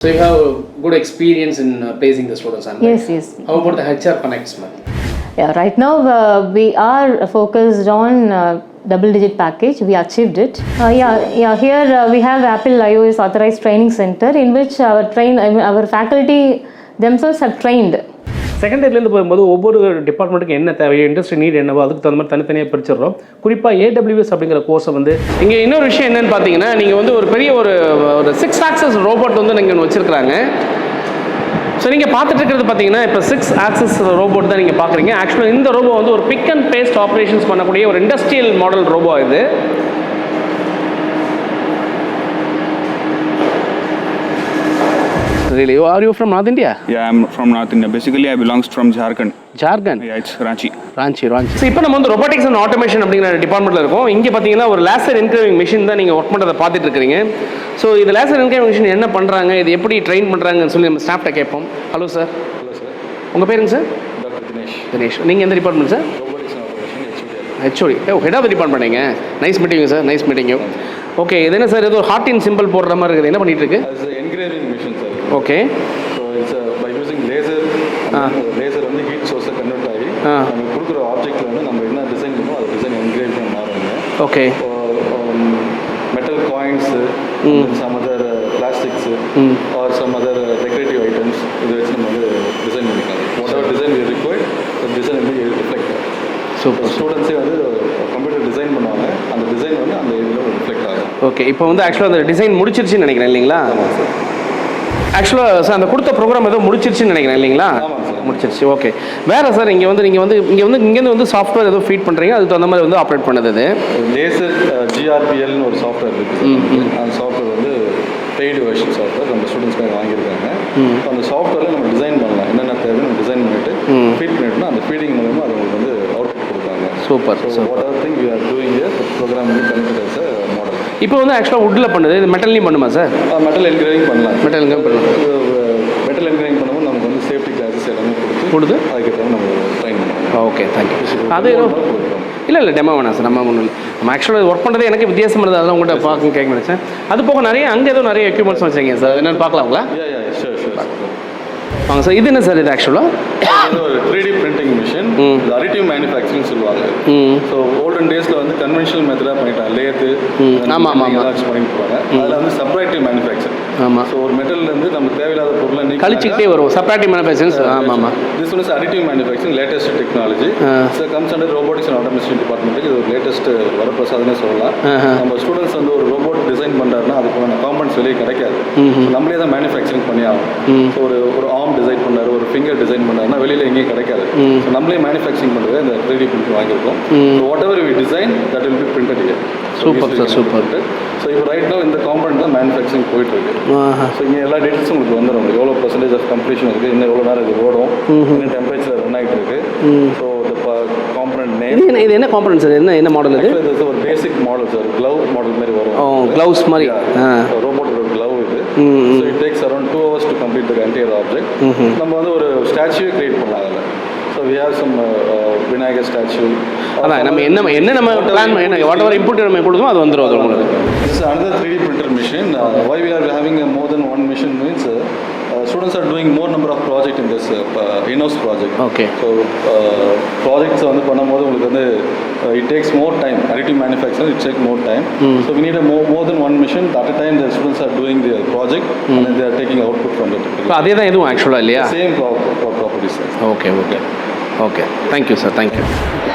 So you have a good experience in placing the students. Yes. How about the HR Connects, ma'am? Yeah, right now we are focused on double-digit package. We achieved it. Here we have Apple iOS Authorized Training Center, in which our faculty themselves have trained. Second இயர்லேருந்து போகும்போது ஒவ்வொரு டிபார்ட்மெண்ட்டுக்கு என்ன தேவையோ industry NEET என்னவோ அதுக்கு தகுந்த மாதிரி தனித்தனியாக பிரிச்சிடுறோம். குறிப்பாக AWS அப்படிங்கிற கோர்ஸை வந்து இங்கே இன்னொரு விஷயம் என்னென்னு பார்த்தீங்கன்னா, நீங்கள் வந்து ஒரு பெரிய ஒரு 6 axis ரோபோட் வந்து நீங்கள் ஒன்று வச்சுருக்கிறாங்க. ஸோ நீங்கள் பார்த்துட்டு இருக்கிறது பார்த்தீங்கன்னா, இப்போ 6 axis ரோபோட் தான் நீங்கள் பார்க்குறீங்க. ஆக்சுவலாக இந்த ரோபோ வந்து ஒரு பிக் அண்ட் பேஸ்ட் ஆப்ரேஷன்ஸ் பண்ணக்கூடிய ஒரு இண்டஸ்ட்ரியல் மாடல் ரோபோ இது. Really? Are you from North India? Yeah, I'm from North India. Basically, I belongs from Jharkhand. Jharkhand? Yeah, it's Ranchi. So, இப்போ நம்ம வந்து robotics and automation அப்படிங்கிற டிபார்ட்மெண்ட்டில் இருக்கோம். இங்கே பார்த்தீங்கன்னா ஒரு லேசர் என்கிரேவிங் மிஷின் தான் நீங்கள் ஒர்க் பண்ணுறதை பார்த்துட்டு இருக்கிறீங்க. ஸோ இது லேசர் என்கிரேவிங் மிஷின் என்ன பண்ணுறாங்க, இது எப்படி ட்ரெயின் பண்ணுறாங்கன்னு சொல்லி நம்ம ஸ்டாஃப்ட்ட கேட்போம். Hello sir. உங்கள் பேருங்க சார்? Dr. தினேஷ். நீங்கள் எந்த department sir? Robotics and Automation, HOD. Head of the department நீங்கள். Nice meeting sir. Nice meeting you. Okay, இது என்ன சார், ஏதோ ஹார்ட்டின் சிம்பிள் போடுற மாதிரி இருக்குது, என்ன பண்ணிட்டு இருக்கு? As an engraving machine, sir. Okay. So it's by using laser. Laser வந்து heat source கன்வெர்ட் ஆகி நம்ம கொடுக்குற ஆப்ஜெக்ட்ல வந்து நம்ம என்ன டிசைன் பண்ணுவோம் அது டிசைன் என்கிரேவ் பண்ண மாறுங்க. Okay. Metal coins, some other plastics, or some other decorative items. இது வச்சு நம்ம வந்து டிசைன் பண்ணிக்கலாம். Whatever design we require, the design will reflect. Super. ஸ்டூடெண்ட்ஸே வந்து கம்ப்யூட்டர் டிசைன் பண்ணுவாங்க, அந்த டிசைன் வந்து அந்த இதில் ரிஃப்ளெக்ட் ஆகும். ஓகே, இப்போ வந்து ஆக்சுவலாக அந்த டிசைன் முடிச்சிருச்சுன்னு நினைக்கிறேன் இல்லைங்களா? ஆமாம் சார். ஆக்சுவலாக சார் அந்த கொடுத்த ப்ரோக்ராம் ஏதோ முடிச்சிருச்சுன்னு நினைக்கிறேன் இல்லைங்களா? ஆமாம் சார், முடிச்சிருச்சு. ஓகே, வேறு சார் இங்கேருந்து வந்து சாஃப்ட்வேர் ஏதோ ஃபீட் பண்ணுறீங்க, அதுக்கு தகுந்த மாதிரி வந்து ஆப்ரேட் பண்ணுது. அது லேசர் GRPLன்னு ஒரு சாஃப்ட்வேர் இருக்குது. அந்த சாஃப்ட்வேர் வந்து பெய்டு வெர்ஷன் சாஃப்ட்வேர் நம்ம ஸ்டூடெண்ட்ஸ்க்காக வாங்கியிருக்காங்க. அந்த சாஃப்ட்வேரில் நம்ம டிசைன் பண்ணலாம், என்னென்ன தேவை நம்ம டிசைன் பண்ணிவிட்டு ஃபீட் பண்ணிட்டோம்னா அந்த ஃபீடிங் மூலமாக அது உங்களுக்கு வந்து அவுட்புட் கொடுப்பாங்க. Super. So whatever thing you are doing here program வந்து கனெக்டட் அஸ் மாடல். இப்போ வந்து ஆக்சுவலாக வுட்டில் பண்ணுது, இது மெட்டல்லையும் பண்ணுமா சார்? மெட்டல் என்கிரேவிங் பண்ணலாம். மெட்டல் பண்ணலாம். மெட்டல் என்கிரேவிங் பண்ணும்போது நமக்கு வந்து சேஃப்டி கிளாஸஸ் எல்லாமே கொடுத்து அதுக்கேற்ற நம்ம ட்ரைன் பண்ணுவோம். Okay, thank you. அது இல்லை டெமோ வேணாம் சார், நம்ம ஒன்றும் இல்லை. நம்ம ஆக்சுவலாக ஒர்க் பண்ணுறது எனக்கு வித்தியாசம் இருந்தது, அதெல்லாம் உங்கள்கிட்ட பார்க்க கேட்க நினச்சேன். அது போக அங்கே ஏதோ நிறைய எக்யூப்மெண்ட்ஸ் வச்சுருக்கீங்க சார், என்னென்னு பார்க்கலாங்களா? வாங்க சார். இது என்ன சார் இது ஆக்சுவலாக? இது ஒரு 3D பிரிண்டிங் மிஷின். இது அடிட்டிவ் மேனுஃபேக்சரிங் சொல்லுவாங்க. ஸோ ஓல்டன் டேஸில் வந்து கன்வென்ஷனல் மெத்தடாக பண்ணிட்டாங்க, லேத்து பண்ணிட்டு போவாங்க. அதில் வந்து செப்பரேட்டிவ் மேனுஃபேக்சர். ஆமாம். ஸோ ஒரு மெட்டல்லேருந்து நமக்கு தேவையில்லாத பொருளை கழிச்சிக்கிட்டே வரும், செப்பரேட்டிவ் மேனுஃபேக்சரிங். ஆமாம். This one is additive manufacturing, latest technology. So comes under robotics and automation டிபார்ட்மெண்ட்டுக்கு இது ஒரு லேட்டஸ்ட் வரப்பிரசாதனே சொல்லலாம். நம்ம ஸ்டூடெண்ட்ஸ் வந்து ஒரு ரோபோட் டிசைன் பண்ணுறாருன்னா அதுக்கான காம்பனன்ட்ஸ் வெளியே கிடைக்காது, நம்மளே தான் மேனுஃபேக்சரிங் பண்ணி ஆகும். ஸோ ஒரு ஆர்ம் டிசைன் பண்ணாரு, ஒரு ஃபிங்கர் டிசைன் பண்ணாருன்னா வெளியில் எங்கேயும் கிடைக்காது. ஸோ நம்மளே மேனுஃபேக்சரிங் பண்ணுறது இந்த 3D பிரிண்ட் வாங்கியிருக்கோம். So whatever we design that will be printed here. Super sir, super. So இப்போ ரைட் நோ இந்த காம்பனன்ட் தான் மேனுஃபேக்சரிங் போயிட்டு இருக்கு. ஸோ இங்கே எல்லா டீட்டெயில்ஸும் உங்களுக்கு வந்துடும், எவ்வளோ % ஆஃப் கம்ப்ளீஷன் இருக்குது, இன்னும் எவ்வளோ நேரம் இது ஓடும், என்ன டெம்பரேச்சர் ரன் ஆகிட்டு இருக்கு. ஸோ காம்பனன்ட் நேம் இது என்ன காம்பனன்ட் சார், என்ன மாடல் இது? இது ஒரு basic model sir, glove model மாதிரி வரும். க்ளவுஸ் மாதிரி ரோபோட்டோட க்ளவ் இது. So it takes around 2 hours to complete the entire object. நம்ம வந்து ஒரு ஸ்டாச்சுவே கிரியேட் பண்ணலாம் அதில். So we have some Vinayagar statue. அதான் நம்ம பிளான் வாட் எவர் இன்புட் நம்ம கொடுத்தோம் அது வந்துடும். அது உங்களுக்கு it's another 3D printer machine. Why we are having more than one machine means students are doing more number of project in this in-house project. Okay. So projects வந்து பண்ணும்போது உங்களுக்கு வந்து it takes more time. Additive manufacturing it takes more time. So we need a more than one machine at a time. The students are doing their project and then they are taking output from it. அதே தான் இதுவும் ஆக்சுவலாக இல்லையா? Same properties. Okay thank you sir, thank you.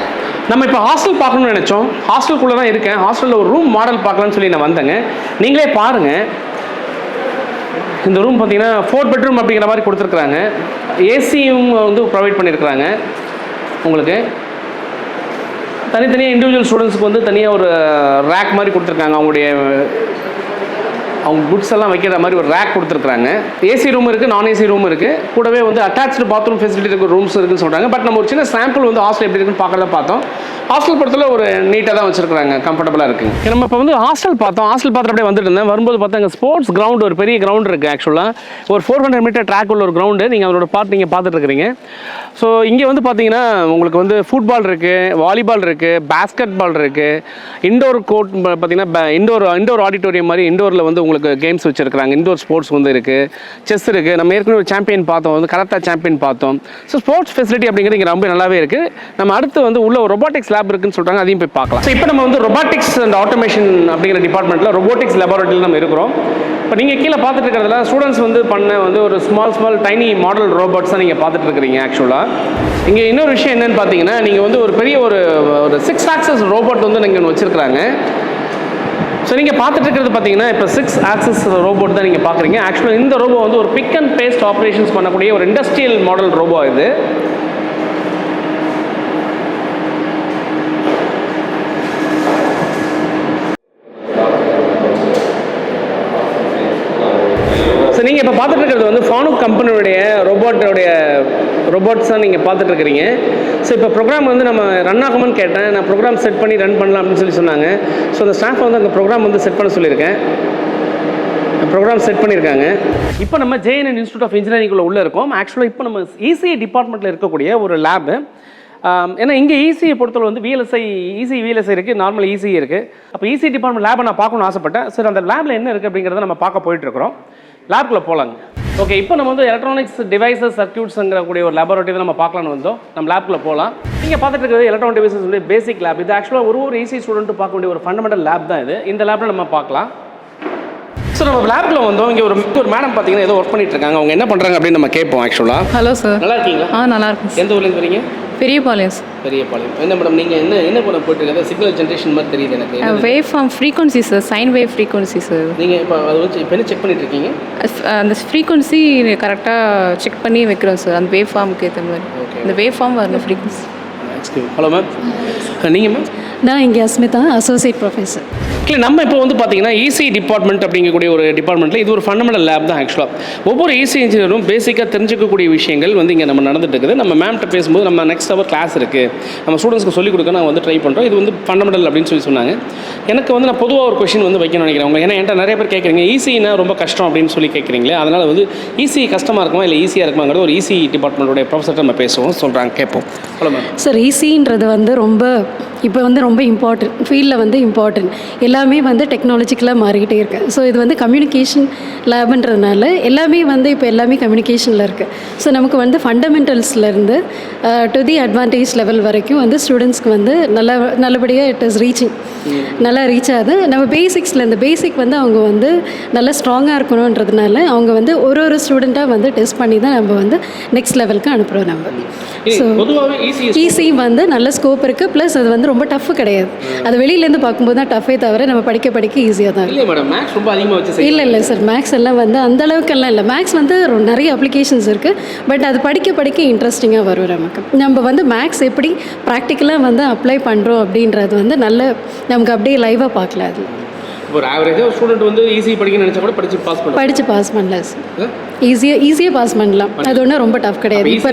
நம்ம இப்போ hostel பார்க்கணும்னு நினச்சோம், ஹாஸ்டலுக்குள்ளே தான் இருக்கேன். ஹாஸ்டலில் ஒரு ரூம் மாடல் பார்க்கலான்னு சொல்லி நான் வந்தேங்க. நீங்களே பாருங்கள், இந்த ரூம் பார்த்தீங்கன்னா 4 bedroom அப்படிங்கிற மாதிரி கொடுத்துருக்குறாங்க. ஏசியும் வந்து ப்ரொவைட் பண்ணியிருக்கிறாங்க. உங்களுக்கு தனித்தனியாக இண்டிவிஜுவல் ஸ்டூடெண்ட்ஸுக்கு வந்து தனியாக ஒரு ரேக் மாதிரி கொடுத்துருக்காங்க. அவங்க குட்ஸ் எல்லாம் வைக்கிற மாதிரி ஒரு ரேக் கொடுத்துருக்காங்க. ஏசி ரூம் இருக்குது, நான் ஏசி ரூம் இருக்குது. கூடவே வந்து அட்டாச்சு பாத்ரூம் ஃபெசிலிட்டி இருக்கிற ரூம்ஸ் இருக்குன்னு சொல்கிறாங்க. பட் நம்ம ஒரு சின்ன சாம்பிள் வந்து ஹாஸ்டல் எப்படி இருக்குன்னு பார்க்கறத பார்த்தோம். ஹாஸ்டல் பொறுத்தவரை ஒரு நீட்டாக தான் வச்சுருக்காங்க, கம்ஃபர்டபுளாக இருக்குங்க. நம்ம இப்போ வந்து ஹாஸ்டல் பார்த்தோம், ஹாஸ்டல் பார்த்துட்டு அப்படியே வந்துட்டு இருந்தேன். வரும்போது பார்த்தா அங்கே ஸ்போர்ட்ஸ் கிரவுண்ட், ஒரு பெரிய கிரவுண்ட் இருக்குது. ஆக்சுவலாக ஒரு 400 மீட்டர் ட்ராக் உள்ள ஒரு கிரவுண்டு, நீங்கள் அதோட நீங்கள் பார்த்துட்டு இருக்கிறீங்க. ஸோ இங்கே வந்து பார்த்தீங்கன்னா உங்களுக்கு வந்து ஃபுட்பால் இருக்குது, வாலிபால் இருக்குது, பேஸ்கெட் பால் இருக்குது, இண்டோர் கோர்ட் பார்த்தீங்கன்னா இண்டோர் ஆடிட்டோரியம் மாதிரி இண்டோரில் வந்து உங்களுக்கு கேம்ஸ் வச்சுருக்காங்க, இண்டோர் ஸ்போர்ட்ஸ் வந்து இருக்குது, செஸ் இருக்குது. நம்ம ஏற்கனவே ஒரு சாம்பியன் பார்த்தோம், வந்து கராத்தே சாம்பியன் பார்த்தோம். ஸோ ஸ்போர்ட்ஸ் ஃபெசிலிட்டி அப்படிங்கிறது இங்கே ரொம்ப நல்லாவே இருக்குது. நம்ம அடுத்து வந்து உள்ள ஒரு ரொபாட்டிக்ஸ் லேப் இருக்குன்னு சொல்கிறாங்க, அதையும் போய் பார்க்கலாம். ஸோ இப்போ நம்ம வந்து ரொபாட்டிக்ஸ் அண்ட் ஆட்டோமேஷன் அப்படிங்கிற டிபார்ட்மெண்ட்டில் ரொபோட்டிக்ஸ் லெபார்ட்டரியில் நம்ம இருக்கிறோம். இப்போ நீங்கள் கீழே பார்த்துட்டு இருக்கிறதுல ஸ்டூடெண்ட்ஸ் வந்து பண்ண வந்து ஒரு ஸ்மால் டைனி மாடல் ரோபோட்ஸ் தான் நீங்கள் பார்த்துட்டு இருக்கிறீங்க. ஆக்சுவலாக இங்கே இன்னொரு விஷயம் என்னென்னு பார்த்தீங்கன்னா, நீங்கள் வந்து ஒரு பெரிய ஒரு 6 ஆக்சஸ் ரோபோட் வந்து நீங்கள் ஒன்று வச்சுருக்கிறாங்க. ஸோ நீங்கள் பார்த்துட்டு இருக்கிறது பார்த்தீங்கன்னா இப்போ 6 ஆக்சஸ் ரோபோட் தான் நீங்கள் பார்க்குறீங்க. ஆக்சுவலாக இந்த ரோபோ வந்து ஒரு பிக் அண்ட் பேஸ்ட் ஆப்ரேஷன்ஸ் பண்ணக்கூடிய ஒரு இண்டஸ்ட்ரியல் மாடல் ரோபோ இது. ஸோ நீங்கள் இப்போ பார்த்துட்டு இருக்கிறது வந்து ஃபானுக் கம்பெனியுடைய ரோபோட்ஸ் தான் நீங்கள் பார்த்துட்டு இருக்கிறீங்க. ஸோ இப்போ ப்ரோக்ராம் வந்து நம்ம ரன் ஆகுமான்னு கேட்டேன், நான் ப்ரோக்ராம் செட் பண்ணி ரன் பண்ணலாம் அப்படின்னு சொன்னாங்க. ஸோ அந்த ஸ்டாஃப் வந்து அந்த ப்ரோக்ராம் வந்து செட் பண்ண சொல்லியிருக்கேன், ப்ரோக்ராம் செட் பண்ணியிருக்காங்க. இப்போ நம்ம JNN இன்ஸ்டியூட் ஆஃப் இன்ஜினியரிங்குள்ளே உள்ளே இருக்கோம். ஆக்சுவலாக இப்போ நம்ம ECE டிபார்ட்மெண்ட்டில் இருக்கக்கூடிய ஒரு லேபு. ஏன்னா இங்கே ECE பொறுத்தவரை வந்து VLSI இருக்குது, நார்மல் ECE இருக்குது. அப்போ ECE டிபார்ட்மெண்ட் லேபை நான் பார்க்கணும்னு ஆசைப்பட்டேன். சரி, அந்த லேபில் என்ன இருக்குது அப்படிங்கிறத நம்ம பார்க்க போயிட்டுருக்கிறோம். லேப்குள்ளே போகலாங்க. ஓகே, இப்போ நம்ம வந்து எலக்ட்ரானிக்ஸ் டிவைசஸ் சர்க்யூட்ஸுங்கிற கூடிய ஒரு லேபரேட்டரி நம்ம பார்க்கலான்னு வந்தோம். நம்ம லேப்குள்ளே போகலாம். நீங்கள் பார்த்துட்டு இருக்கிறது எலக்ட்ரானிக் டிவைசஸ் பேசிக் லேப். இது ஆக்சுவலாக ஒரு ECE ஸ்டூடெண்ட்டு பார்க்க வேண்டிய ஒரு ஃபண்டமெண்டல் லேப் தான் இது. இந்த லேப்பில் நம்ம பார்க்கலாம். ஸோ நம்ம லேப்ல வந்தோம். இங்கே ஒரு மேடம் பார்த்தீங்கன்னா ஏதோ ஒர்க் பண்ணிட்டு இருக்காங்க. அவங்க என்ன பண்ணுறாங்க அப்படின்னு நம்ம கேட்போம். ஆக்சுவலாக ஹலோ சார், நல்லா இருக்கீங்களா? நல்லா இருக்கும். எந்த ஊர்லேருந்து வரீங்க? பெரியபாளையம் சார். பெரியபாளையம். என்ன மேடம் நீங்கள் என்ன பண்ண போயிட்டு இருக்காங்க? சிக்னல் ஜென்ரேஷன் மாதிரி தெரியுது எனக்கு. Wave form frequency sir, sine wave frequency sir. நீங்கள் இப்போ அது வச்சு இப்போ என்ன செக் பண்ணிட்டு இருக்கீங்க? அந்த ஃப்ரீக்வன்சி கரெக்டாக செக் பண்ணி வைக்கிறோம் சார், அந்த வேவ் ஃபார்முக்கு ஏற்ற மாதிரி. இந்த வேவ் ஃபார்ம் வரணும் ஃப்ரீக்வன்சி. ஹலோ மேம், நீங்கள் மேம்? நான் இங்கே அஸ்மிதா, அசோசியேட் ப்ரொஃபஸர். இல்லை, நம்ம இப்போ வந்து பார்த்தீங்கன்னா ECE டிபார்ட்மெண்ட் அப்படிங்கக்கூடிய ஒரு டிபார்ட்மெண்ட்டில் இது ஒரு ஃபண்டமெண்டல் லேப் தான். ஆக்சுவலாக ஒவ்வொரு ECE இன்ஜினியரும் பேசிக்காக தெரிஞ்சிக்கக்கூடிய விஷயங்கள் வந்து இங்கே நம்ம நடந்துட்டு இருக்குது. நம்ம மேம்கிட்ட பேசும்போது நம்ம நெக்ஸ்ட் அவர் கிளாஸ் இருக்குது, நம்ம ஸ்டூடெண்ட்ஸ்க்கு சொல்லிக் கொடுக்க நான் வந்து ட்ரை பண்ணுறோம். இது வந்து ஃபண்டமெண்டல் அப்படின்னு சொன்னாங்க. எனக்கு வந்து நான் பொதுவாக ஒரு கொஷின் வந்து வைக்கணும்னு நினைக்கிறேன் உங்களுக்கு. ஏன்னா என்கிட்ட நிறைய பேர் கேட்குறீங்க ECEனா ரொம்ப கஷ்டம் அப்படின்னு சொல்லி கேட்குறீங்களே, அதனால் வந்து ECE கஷ்டமாக இருக்குமா இல்லை ஈஸியாக இருக்குமாங்கிறது ஒரு ECE டிபார்ட்மெண்ட்டோடைய ப்ரொஃபஸர்கிட்ட நம்ம பேசுவோம், சொல்கிறாங்க, கேட்போம். Hello ma'am. சார், ECEன்றது வந்து இப்போ வந்து ரொம்ப இம்பார்ட்டன்ட் ஃபீல்டில் வந்து இம்பார்ட்டன்ட். எல்லாமே வந்து டெக்னாலஜிக்கலாக மாறிக்கிட்டே இருக்கு. ஸோ இது வந்து கம்யூனிகேஷன் லேப்ன்றதுனால எல்லாமே வந்து இப்போ எல்லாமே கம்யூனிகேஷனில் இருக்குது. ஸோ நமக்கு வந்து ஃபண்டமெண்டல்ஸ்லேருந்து டு தி அட்வான்டேஜ் லெவல் வரைக்கும் வந்து ஸ்டூடெண்ட்ஸ்க்கு வந்து நல்லபடியாக இட் இஸ் நல்லா ரீச் ஆகுது. நம்ம இந்த பேசிக் வந்து அவங்க வந்து நல்லா ஸ்ட்ராங்காக இருக்கணுன்றதுனால அவங்க வந்து ஒரு ஸ்டூடெண்ட்டாக வந்து டெஸ்ட் பண்ணி தான் நம்ம வந்து நெக்ஸ்ட் லெவலுக்கு அனுப்புகிறோம். நம்ம ஸோ ECE வந்து நல்ல ஸ்கோப் இருக்குது. ப்ளஸ் அது வந்து ரொம்ப டஃப் கிடையாது. அது வெளியிலேருந்து பார்க்கும்போது தான் டஃபே தவிர நம்ம படிக்க ஈஸியாக தான் இல்லை மேடம், மேக்ஸ் ரொம்ப அதிகமாக வச்சு இல்லை சார், மேக்ஸ் எல்லாம் வந்து அந்த அளவுக்கெல்லாம் இல்லை. மேக்ஸ் வந்து நிறைய அப்ளிகேஷன்ஸ் இருக்குது. பட் அது படிக்க இன்ட்ரெஸ்டிங்காக வரும் நமக்கு. நம்ம வந்து மேக்ஸ் எப்படி ப்ராக்டிக்கலாக வந்து அப்ளை பண்ணுறோம் அப்படின்றது வந்து நமக்கு அப்படியே லைவாக பார்க்கலாம். அது ஒரு ஆவரேஜாக ஒரு ஸ்டூடெண்ட் வந்து ECE படிக்கணும்னு நினச்சா கூட படித்து பாஸ் பண்ணலாம் சார். ஈஸியாக பாஸ் பண்ணலாம். அது ஒன்றும் ரொம்ப டஃப் கிடையாது. இப்போ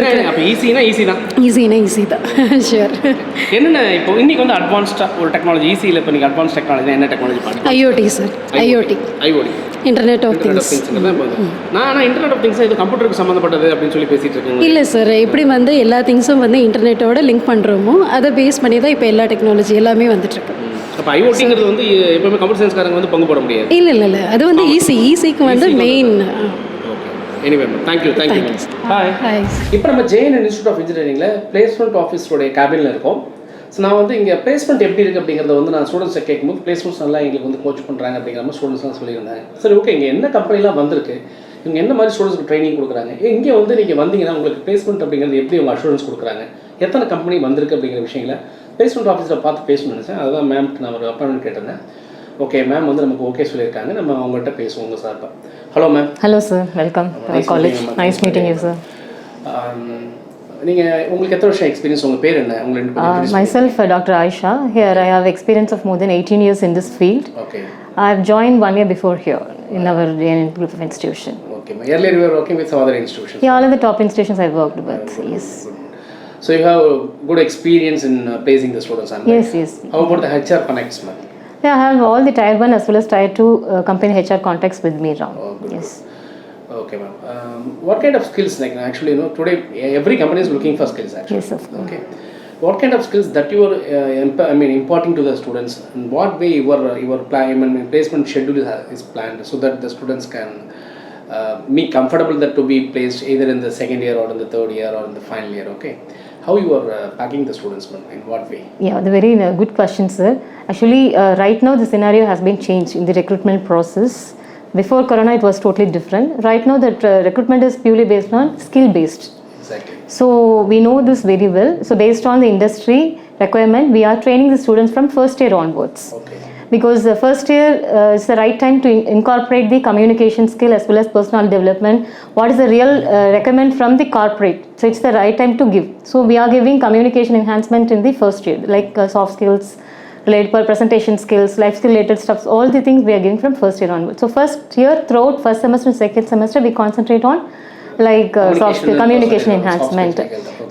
ஈஸி தான் ஷியோர். என்னென்ன இப்போ இன்னைக்கு வந்து அட்வான்ஸ்டாக ஒரு டெக்னாலஜி ECEல இப்போ நீங்கள் அட்வான்ஸ் டெக்னாலஜி என்ன டெக்னாலஜி பாருங்க? IoT sir. IoT internet of things. நான் இன்டர்நெட் ஆஃப் திங்ஸ் இது கம்ப்யூட்டருக்கு சம்மந்தப்பட்டது அப்படின்னு சொல்லி பேசிட்டு இருக்கேன். இல்லை சார், எப்படி வந்து எல்லா திங்ஸும் வந்து இன்டர்நெட்டோட லிங்க் பண்ணுறோமோ அதை பேஸ் பண்ணி தான் இப்போ எல்லா டெக்னாலஜி எல்லாமே வந்துட்டுருக்கு. அப்போ IoTங்கிறது வந்து எப்பவுமே கம்ப்யூட்டர் சயின்ஸ்காரங்க வந்து பங்கு போட முடியாது. இல்லை அது வந்து ECEக்கு வந்து மெயின். Anyway thank you. ஹாய். இப்போ நம்ம JNN இன்ஸ்டியூட் ஆஃப் இன்ஜினியரிங்கில் பிளேஸ்மெண்ட் ஆஃபீஸோடைய கேபினில் இருக்கோம். ஸோ நான் வந்து இங்கே பிளேஸ்மெண்ட் எப்படி இருக்குது அப்படிங்கிறத வந்து நான் ஸ்டூடெண்ட்ஸை கேட்கும்போது பிளேஸ்மெண்ட்ஸ் நல்லா எங்களுக்கு வந்து கோச் பண்ணுறாங்க அப்படிங்கிற மாதிரி ஸ்டூடெண்ட்ஸ்லாம் சொல்லியிருந்தாங்க. சரி, ஓகே, இங்கே என்ன கம்பெனிலாம் வந்திருக்கு, இவங்க என்ன மாதிரி ஸ்டூடெண்ட்ஸ்க்கு ட்ரைனிங் கொடுக்குறாங்க, இங்கே வந்து நீங்கள் வந்தீங்கன்னா உங்களுக்கு பிளேஸ்மெண்ட் அப்படிங்கிறது எப்படி உங்கள் அஷூரன்ஸ் கொடுக்குறாங்க, எத்தனை கம்பெனி வந்திருக்கு அப்படிங்கிற விஷயங்களை பிளேஸ்மெண்ட் ஆஃபீஸில் பார்த்து பேசணும்னு நினச்சேன். அதுதான் மேம்க்கு நான் ஒரு அப்பாயின்மெண்ட் கேட்டிருந்தேன். ஓகே, மேம் வந்து நமக்கு ஓகே சொல்லியிருக்காங்க. நம்ம அவங்கள்ட்ட பேசுவோம் உங்கள் சார்பா. Hello ma'am. Hello sir, welcome to our college. Nice meeting you sir. நீங்கள் உங்களுக்கு எத்தனை வருஷம் எக்ஸ்பீரியன்ஸ், உங்கள் பேர் என்ன? Myself Dr. Aisha. Here I have experience of more than 18 years in this field. Okay. I have joined 1 year before here in our JNN group of institution. Okay. Earlier you were working with some other institutions. Yeah, all of the top institutions I worked with. Yes. So you have a good experience in placing the students. Yes, yes. How about the HR connects, ma'am? Yeah, I have all the tier 1 as well as tier 2 company HR contacts with me now. Oh, good. Yes. Okay, ma'am. What kind of skills, like actually, you know, today every company is looking for skills actually. Yes, of course. Okay. What kind of skills that you are, imparting to the students? In what way your placement schedule is planned so that the students can be comfortable that to be placed either in the second year or in the third year or in the final year? Okay. How you are packing the students, ma'am? In what way? Yeah, the very good question, sir. Actually, right now the scenario has been changed in the recruitment process. Before Corona, it was totally different. Right now, that recruitment is purely based on skill-based. Exactly. So we know this very well. So based on the industry requirement, we are training the students from first year onwards. Okay. Because the first year is the right time to incorporate the communication skill as well as personal development. What is the real requirement from the corporate? So it's the right time to give. So we are giving communication enhancement in the first year, like soft skills, related presentation skills, life skill related stuff. All the things we are giving from first year onwards. So first year, throughout first semester and second semester, we concentrate on like soft skill, communication enhancement.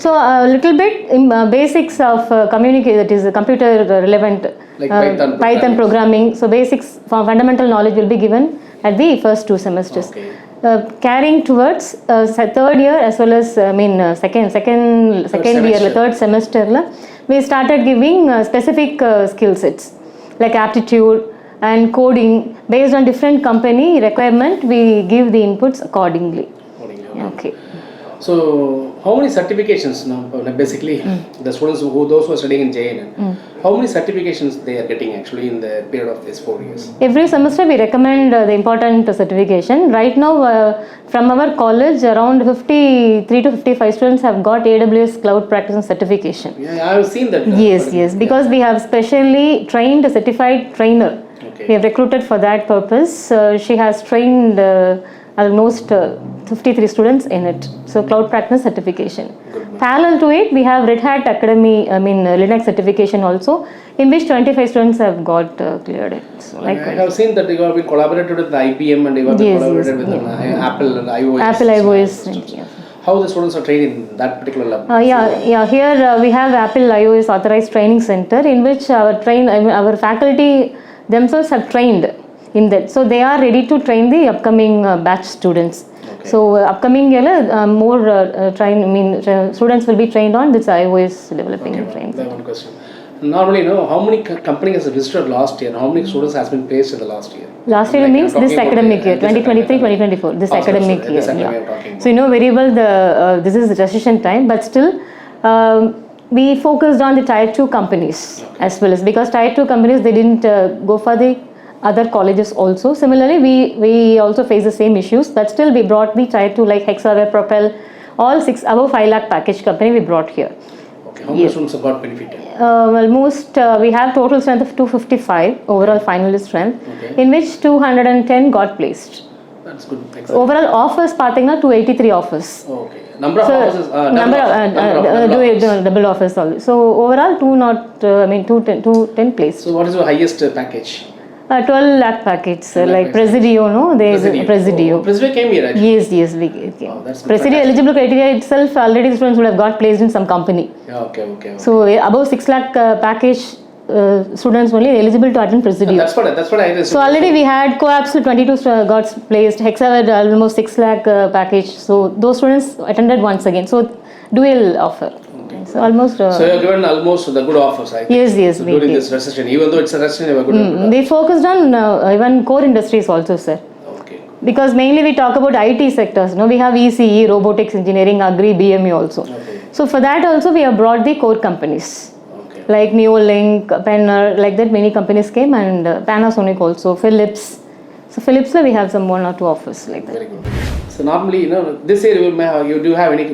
So a little bit basics of that is computer relevant, Like Python programming. So basics for fundamental knowledge will be given at the first 2 semesters. Okay. Carrying towards third year as well as second year, third semester, we started giving specific skill sets like aptitude and coding. Based on different company requirement, we give the inputs accordingly. Okay. So how many certifications now? Basically, the students those who are studying in JNN, how many certifications they are getting actually in the period of these 4 years? Every semester we recommend the important certification. Right now, from our college, around 53 to 55 students have got AWS Cloud Practitioner certification. Yeah, I have seen that. Yes, because we have specially trained a certified trainer. Okay. We have recruited for that purpose. She has trained almost 53 students in it. So Cloud Practitioner certification. Parallel to it, we have Red Hat Academy, Linux certification also, in which 25 students have got cleared it. So I have seen that you have been collaborated with the IBM and you have been collaborated with Apple and iOS. Apple iOS. Yes. How the students are trained in that particular lab? Here we have Apple iOS Authorized Training Center, in which our faculty themselves have trained in that. So they are ready to train the upcoming batch students. Okay. So upcoming year, more students will be trained on this iOS developing and training. That one question. Normally, you know, how many companies has visited last year? How many students has been placed in the last year? Last year means this academic year, 2023-2024, this academic year. I'm talking So you know very well this is recession time, but still we focused on the tier 2 companies as well as, because tier 2 companies, they didn't go for the other colleges also. Similarly, we also face the same issues, but still we brought the tier 2 like Hexaware, Propel, all 6 above 5 lakh package company we brought here. Okay, how many students have got benefited? Almost we have total strength of 255 overall finalist strength, Okay. in which 210 got placed. That's good. Excellent. Overall offers பார்த்தீங்கன்னா 283 offers. Okay. Number of So offices? double offers only. So overall 210 placed. So what is your highest package? 12 lakh package, like Presidio, no? Presidio. Oh, Presidio came here actually. Yes, we came. that's good. Presidio eligible criteria itself, already the students would have got placed in some company. Yeah, okay. So above 6 lakh package students only eligible to attend Presidio. That's what I So already we had co-ops 22 got placed, Hexaware almost 6 lakh package. So those students attended once again. So dual offer. So almost. So you have given almost the good offers, I think. Yes, so we during did. this recession, even though it's a recession, you have good. We focused on even core industries also, sir. Okay. Because mainly we talk about IT sectors. No, we have ECE, robotics engineering, agri, BME also. Okay. So for that also we have brought the core companies. Okay. Like Neolink, Penner, like that many companies came, and Panasonic also, Philips. So Philips we have some 1 or 2 offers like that. Very good. So normally, you know, this year you do have any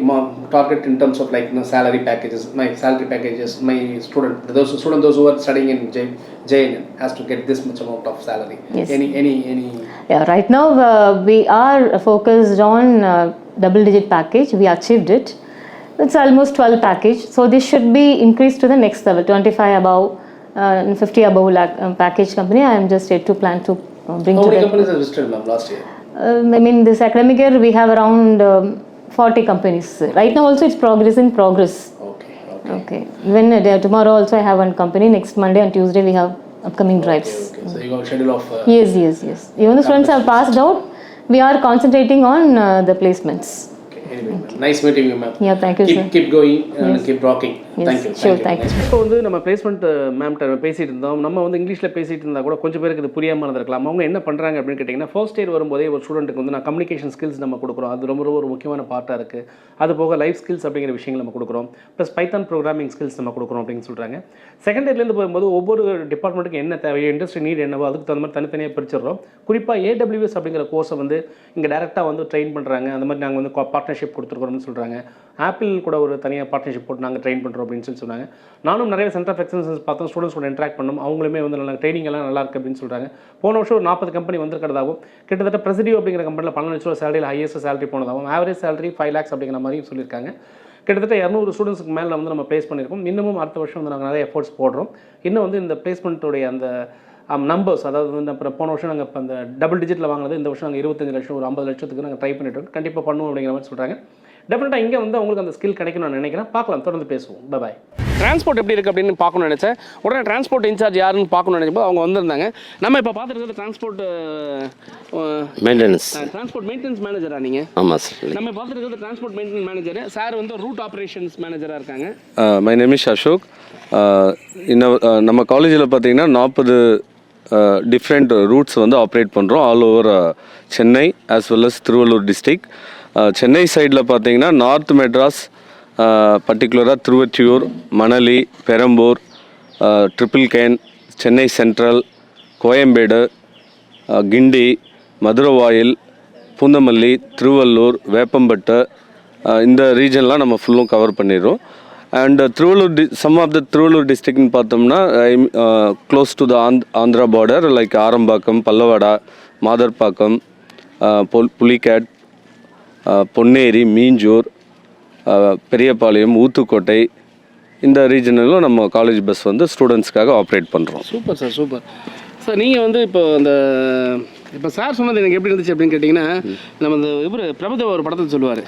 target in terms of like, you know, salary packages? My salary packages, my those who are studying in JNN has to get this much amount of salary. Yes. Any. Yeah, right now we are focused on double-digit package. We achieved it. It's almost 12 package. So this should be increased to the next level, 25 above, 50 above lakh package company. I am just yet to plan to bring How to many that. companies have visited, ma'am, last year? This academic year we have around 40 companies. Right now also it's in progress. Okay. Okay. When tomorrow also I have one company. Next Monday and Tuesday we have upcoming drives. Okay. So you have a schedule of. Yes. Even the students have passed out. We are concentrating on the placements. Okay. Anyway, nice meeting you, ma'am. Yeah, thank you, sir. Keep going and keep rocking. Yes, Thank you. sure, thank you. இப்போ வந்து நம்ம placement மேம்கிட்ட பேசிட்டு இருந்தோம். நம்ம வந்து இங்கிலீஷில் பேசிட்டு இருந்தால் கூட கொஞ்சம் பேருக்கு இது புரியாமல் இருந்திருக்கலாம். அவங்க என்ன பண்ணுறாங்க அப்படின்னு கேட்டிங்கன்னா, ஃபர்ஸ்ட் இயர் வரும்போதே ஒரு ஸ்டூடெண்ட்டுக்கு வந்து நான் கம்யூனிகேஷன் ஸ்கில்ஸ் நம்ம கொடுக்குறோம். அது ரொம்ப ஒரு முக்கியமான பார்ட்டாக இருக்குது. அது போக லைஃப் ஸ்கில்ஸ் அப்படிங்கிற விஷயங்கள் நம்ம கொடுக்குறோம். ப்ளஸ் பைத்தான் ப்ரோக்ராமிங் ஸ்கில்ஸ் நம்ம கொடுக்குறோம் அப்படின்னு சொல்கிறாங்க. செகண்ட் இயர்லேருந்து போகும்போது ஒவ்வொரு டிபார்ட்மெண்ட்டுக்கு என்ன தேவையோ, இண்டஸ்ட்ரி நீட் என்னவோ அதுக்கு தகுந்த மாதிரி தனித்தனியாக பிரிச்சிடுறோம். குறிப்பாக AWS அப்படிங்கிற கோர்ஸை வந்து இங்கே டேரெக்டாக வந்து ட்ரெயின் பண்ணுறாங்க. அந்த மாதிரி நாங்கள் வந்து பார்ட்னர்ஷிப் கொடுத்துருக்குறோம்னு சொல்கிறாங்க. ஆப்பிள் கூட ஒரு தனியாக பார்ட்னர்ஷிப் போட்டு நாங்கள் ட்ரெயின் பண்ணுறோம் அப்படின்னு சொல்லி சொன்னாங்க. நானும் நிறைய சென்டர் ஆஃப் எக்ஸலன்ஸ் பார்த்தோம். ஸ்டூடெண்ட்ஸ் கூட இன்ட்ராக்ட் பண்ணோம். அவங்களுமே வந்து நல்லா ட்ரைனிங் எல்லாம் நல்லா இருக்குது அப்படின்னு சொல்கிறாங்க. போன வருஷம் ஒரு 40 கம்பெனி வந்திருக்கிறதாகவும், கிட்டத்தட்ட பிரசிடிவ் அப்படிங்கிற கம்பெனியில் 12 லட்ச ரூபா சேலரியில் ஹையஸ்ட் சேலரி போனதாகவும், ஆவரேஜ் சேலரி 5 lakhs அப்படிங்கிற மாதிரியும் சொல்லியிருக்காங்க. கிட்டத்தட்ட 200 ஸ்டூடெண்ட்ஸ்க்கு மேலே வந்து நம்ம ப்ளேஸ் பண்ணியிருக்கோம். இன்னமும் அடுத்த வருஷம் வந்து நாங்கள் நிறைய எஃபோர்ட்ஸ் போடுறோம். இன்னும் வந்து இந்த பிளேஸ்மெண்ட்டுடைய அந்த நம்பர்ஸ், அதாவது வந்து அப்புறம் போன வருஷம் நாங்கள் இப்போ அந்த டபுள் டிஜிட்டில் வாங்கினது, இந்த வருஷம் நாங்கள் 25 லட்சம், ஒரு 50 லட்சத்துக்கு நாங்கள் ட்ரை பண்ணிட்டு இருக்கோம். கண்டிப்பாக பண்ணுவோம் அப்படிங்கிற மாதிரி சொல்கிறாங்க. டெஃபினட்டாக இங்கே வந்து அவங்களுக்கு அந்த ஸ்கில் கிடைக்கணும்னு நான் நினைக்கிறேன். பார்க்கலாம், தொடர்ந்து பேசுவோம். பாய். டிரான்ஸ்போர்ட் எப்படி இருக்குது அப்படின்னு பார்க்கணும்னு நினச்சேன். உடனே டிரான்ஸ்போர்ட் இன்சார்ஜ் யாருன்னு பார்க்கணும்னு நினைச்சப்போ அவங்க வந்திருந்தாங்க. நம்ம இப்போ பார்த்துருக்கிறது டிரான்ஸ்போர்ட் மெயின்டெனன்ஸ் மேனேஜரா நீங்கள்? ஆமாம் சார். நம்ம பார்த்துருக்கிறது டிரான்ஸ்போர்ட் மெயின்டெனன்ஸ் மேனேஜர். சார் வந்து ரூட் ஆப்ரேஷன்ஸ் மேனேஜராக இருக்காங்க. My name is Ashok. நம்ம காலேஜில் பார்த்தீங்கன்னா 40 டிஃப்ரெண்ட் ரூட்ஸ் வந்து ஆப்ரேட் பண்ணுறோம் all over Chennai as well as Tiruvallur district. Chennai சைடில் பார்த்தீங்கன்னா நார்த் மெட்ராஸ், பர்டிகுலராக திருவொற்றியூர், மணலி, பெரம்பூர், ட்ரிபிள் கேன், சென்னை சென்ட்ரல், கோயம்பேடு, கிண்டி, மதுரவாயில், பூந்தமல்லி, திருவள்ளூர், வேப்பம்பட்டு, இந்த ரீஜன்லாம் நம்ம ஃபுல்லும் கவர் பண்ணிடுறோம். And Tiruvallur some of the Tiruvallur டிஸ்ட்ரிக்ட்னு பார்த்தோம்னா close to the Andhra border like Arambakkam, Pallavada, Madharpakkam, Pulicat, Ponneri, Minjur, Periyapalayam, Uthukottai, இந்த ரீஜனிலும் நம்ம காலேஜ் பஸ் வந்து ஸ்டூடெண்ட்ஸ்க்காக ஆப்ரேட் பண்ணுறோம். Super sir, super sir. நீங்கள் வந்து இப்போ சார் சொன்னது எனக்கு எப்படி இருந்துச்சு அப்படின்னு கேட்டிங்கன்னா, நம்ம இந்த இவர் பிரபுதேவா ஒரு படத்தில் சொல்லுவார்,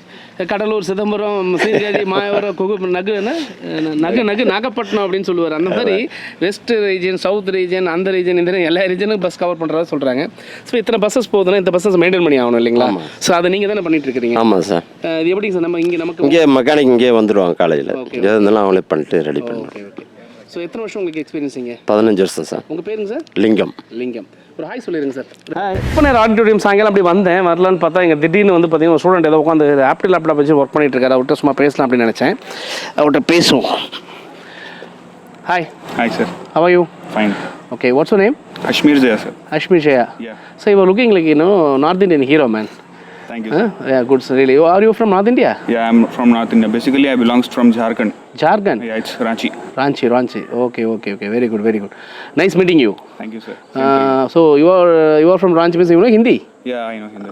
கடலூர், சிதம்பரம், சீர்காழி, மாயவரம், நாகப்பட்டினம் அப்படின்னு சொல்லுவார். அந்த மாதிரி வெஸ்ட் ரீஜன், சவுத் ரீஜன், அந்த ரீஜன், இந்த எல்லா ரீஜனும் பஸ் கவர் பண்ணுறதா சொல்கிறாங்க. ஸோ இத்தனை பஸ்ஸஸ் போகுதுன்னா இந்த பஸ்ஸஸ் மெயின்டைன் பண்ணி ஆகணும் இல்லைங்களா? ஸோ அதை நீங்கள் தானே பண்ணிட்டு இருக்கிறீங்க? ஆமாம் சார். இது எப்படிங்க சார்? நம்ம நமக்கு இங்கே மெக்கானிக் இங்கே வந்துடுவாங்க காலேஜில். எது இருந்தாலும் அவங்களே பண்ணிட்டு ரெடி பண்ணுவோம். ஓகே. ஸோ எத்தனை வருஷம் உங்களுக்கு எக்ஸ்பீரியன்ஸிங்க? 15 வருஷம் சார். உங்கள் பேருங்க சார்? லிங்கம். ஒரு ஹாய் சொல்லிடுங்க சார். இப்போ நான் ஆடிட்டோரியம் சாயங்காலம் அப்படி வந்தேன். வரலான்னு பார்த்தா இங்கே திடீர்னு வந்து பார்த்தீங்கன்னா ஒரு ஸ்டூடெண்ட் ஏதோ உட்காந்து ஆப்பிள் லேப்டாப் வச்சு ஒர்க் பண்ணிட்டு இருக்காரு. அவர்கிட்ட சும்மா பேசலாம் அப்படின்னு நினச்சேன். அவர்கிட்ட பேசுவோம். Hi. Hi sir. How are you? Fine. Okay, what's your name? Ashmir Jaya sir. Ashmir Jaya. Yeah. So you were looking like, North Indian hero, man. Thank you. Yeah, good sir, really. Are you from North India? Yeah, I'm from North India. Basically, I belongs from Jharkhand. Jharkhand? Yeah, it's Ranchi. Ranchi. Okay. Very good. Nice meeting you. Thank you sir. So you are from Ranchi, means you know Hindi? Yeah, I know Hindi.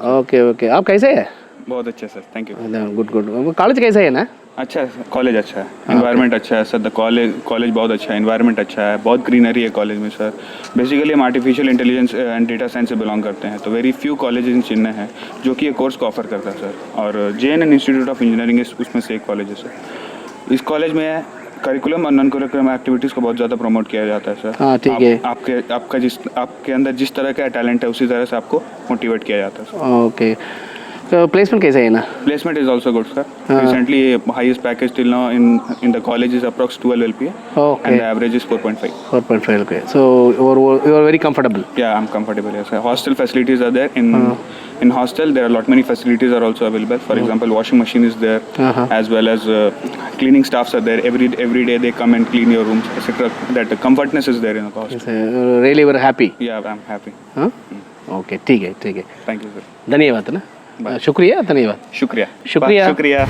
Okay. आप कैसे हैं? बहुत अच्छे sir. Thank you. Good. College कैसा है ना? अच्छा है, कॉलेज अच्छा है, एनवायरनमेंट अच्छा है सर. द कॉलेज बहुत अच्छा है, एनवायरनमेंट अच्छा है, बहुत ग्रीनरी है कॉलेज में सर. बेसिकली हम artificial intelligence and data science से बिलोंग करते हैं, तो very few colleges in Chennai हैं जो कि ये कोर्स को ऑफर करता है सर. और JNN इंस्टीट्यूट ऑफ इंजीनियरिंग उसमें से एक कॉलेज है सर. इस कॉलेज में करिकुलम और नॉन करिकुलम एक्टिविटीज़ को बहुत ज़्यादा प्रमोट किया जाता है सर. हाँ, ठीक है. आपके अंदर जिस तरह का टैलेंट है उसी तरह से आपको मोटिवेट किया जाता है सर. ओके. So placement कैसा है ना? Placement is also good sir. Recently highest package till now in the college is approx 12 LPA. Okay. And the average is 4.5. 4.5. Okay. So you are very comfortable. Yeah, I'm comfortable. Yes sir. Hostel facilities are there in hostel. There are lot many facilities are also available. For example, washing machine is there, as well as cleaning staffs are there. Every day they come and clean your rooms, etc. That comfortness is there in the hostel. Yes, really very happy. Yeah, I'm happy. Okay, ठीक है. Thank you sir. धन्यवाद ना. शुक्रिया, धन्यवाद. शुक्रिया. शुक्रिया. शुक्रिया.